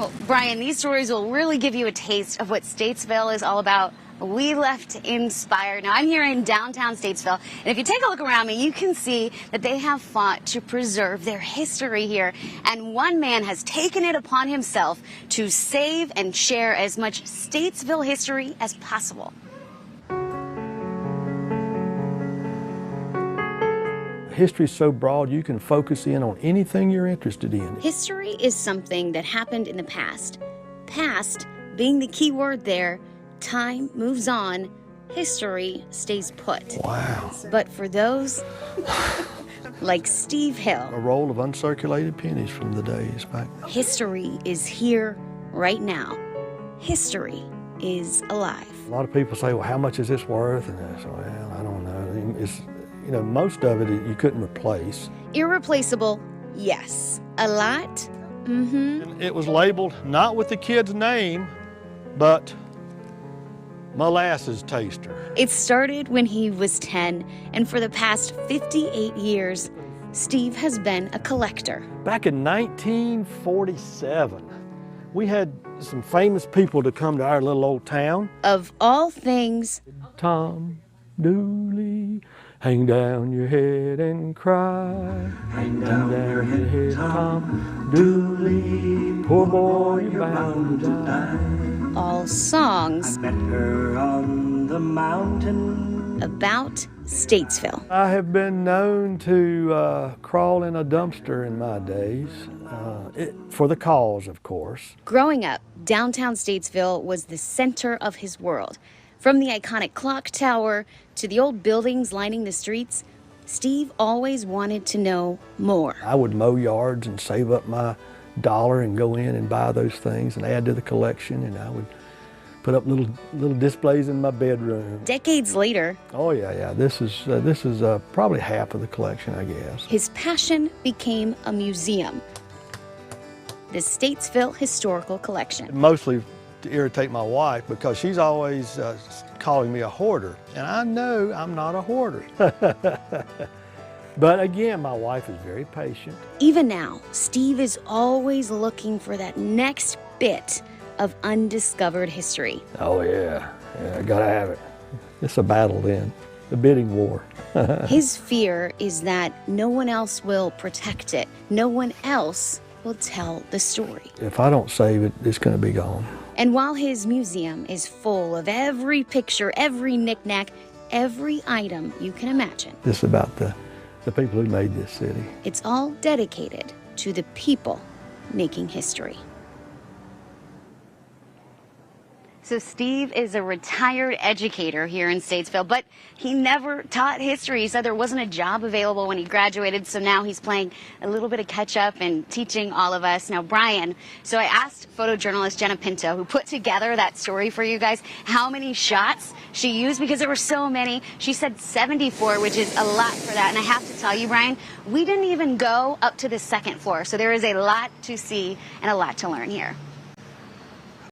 Well, Brian, these stories will really give you a taste of what Statesville is all about. We left inspired. Now, I'm here in downtown Statesville, and if you take a look around me, you can see that they have fought to preserve their history here. And one man has taken it upon himself to save and share as much Statesville history as possible. History is so broad, you can focus in on anything you're interested in. History is something that happened in the past. Past being the key word there. Time moves on, history stays put. Wow. But for those like Steve Hill, A roll of uncirculated pennies from the days back then. History is here right now. History is alive. A lot of people say, well, how much is this worth? And I say, well, I don't know. It's, you know, most of it you couldn't replace. Irreplaceable, yes. A lot, And it was labeled not with the kid's name, but molasses taster. It started when he was 10, and for the past 58 years, Steve has been a collector. Back in 1947, we had some famous people to come to our little old town. Of all things, Tom Dooley, hang down your head and cry. Hang down your head, Tom Dooley, poor boy, you're bound to die. all songs I met her on the mountain about Statesville. I have been known to crawl in a dumpster in my days, for the cause, of course. Growing up, downtown Statesville was the center of his world. From the iconic clock tower to the old buildings lining the streets, Steve always wanted to know more. I would mow yards and save up my dollar and go in and buy those things and add to the collection, and I would put up little displays in my bedroom. Decades later, Oh yeah, this is probably half of the collection, I guess. his passion became a museum, the Statesville Historical Collection. Mostly to irritate my wife because she's always calling me a hoarder, and I know I'm not a hoarder. But again, my wife is very patient. Even now, Steve is always looking for that next bit of undiscovered history. Oh yeah, I gotta have it. It's a battle then, the bidding war. His fear is that no one else will protect it. No one else will tell the story. If I don't save it, it's gonna be gone. And while his museum is full of every picture, every knickknack, every item you can imagine, This is about the people who made this city. it's all dedicated to the people making history. So Steve is a retired educator here in Statesville, but he never taught history. He said there wasn't a job available when he graduated, so now he's playing a little bit of catch up and teaching all of us. Now, Brian, so I asked photojournalist Jenna Pinto, who put together that story for you guys, how many shots she used, because there were so many. She said 74, which is a lot for that. And I have to tell you, Brian, we didn't even go up to the second floor, so there is a lot to see and a lot to learn here.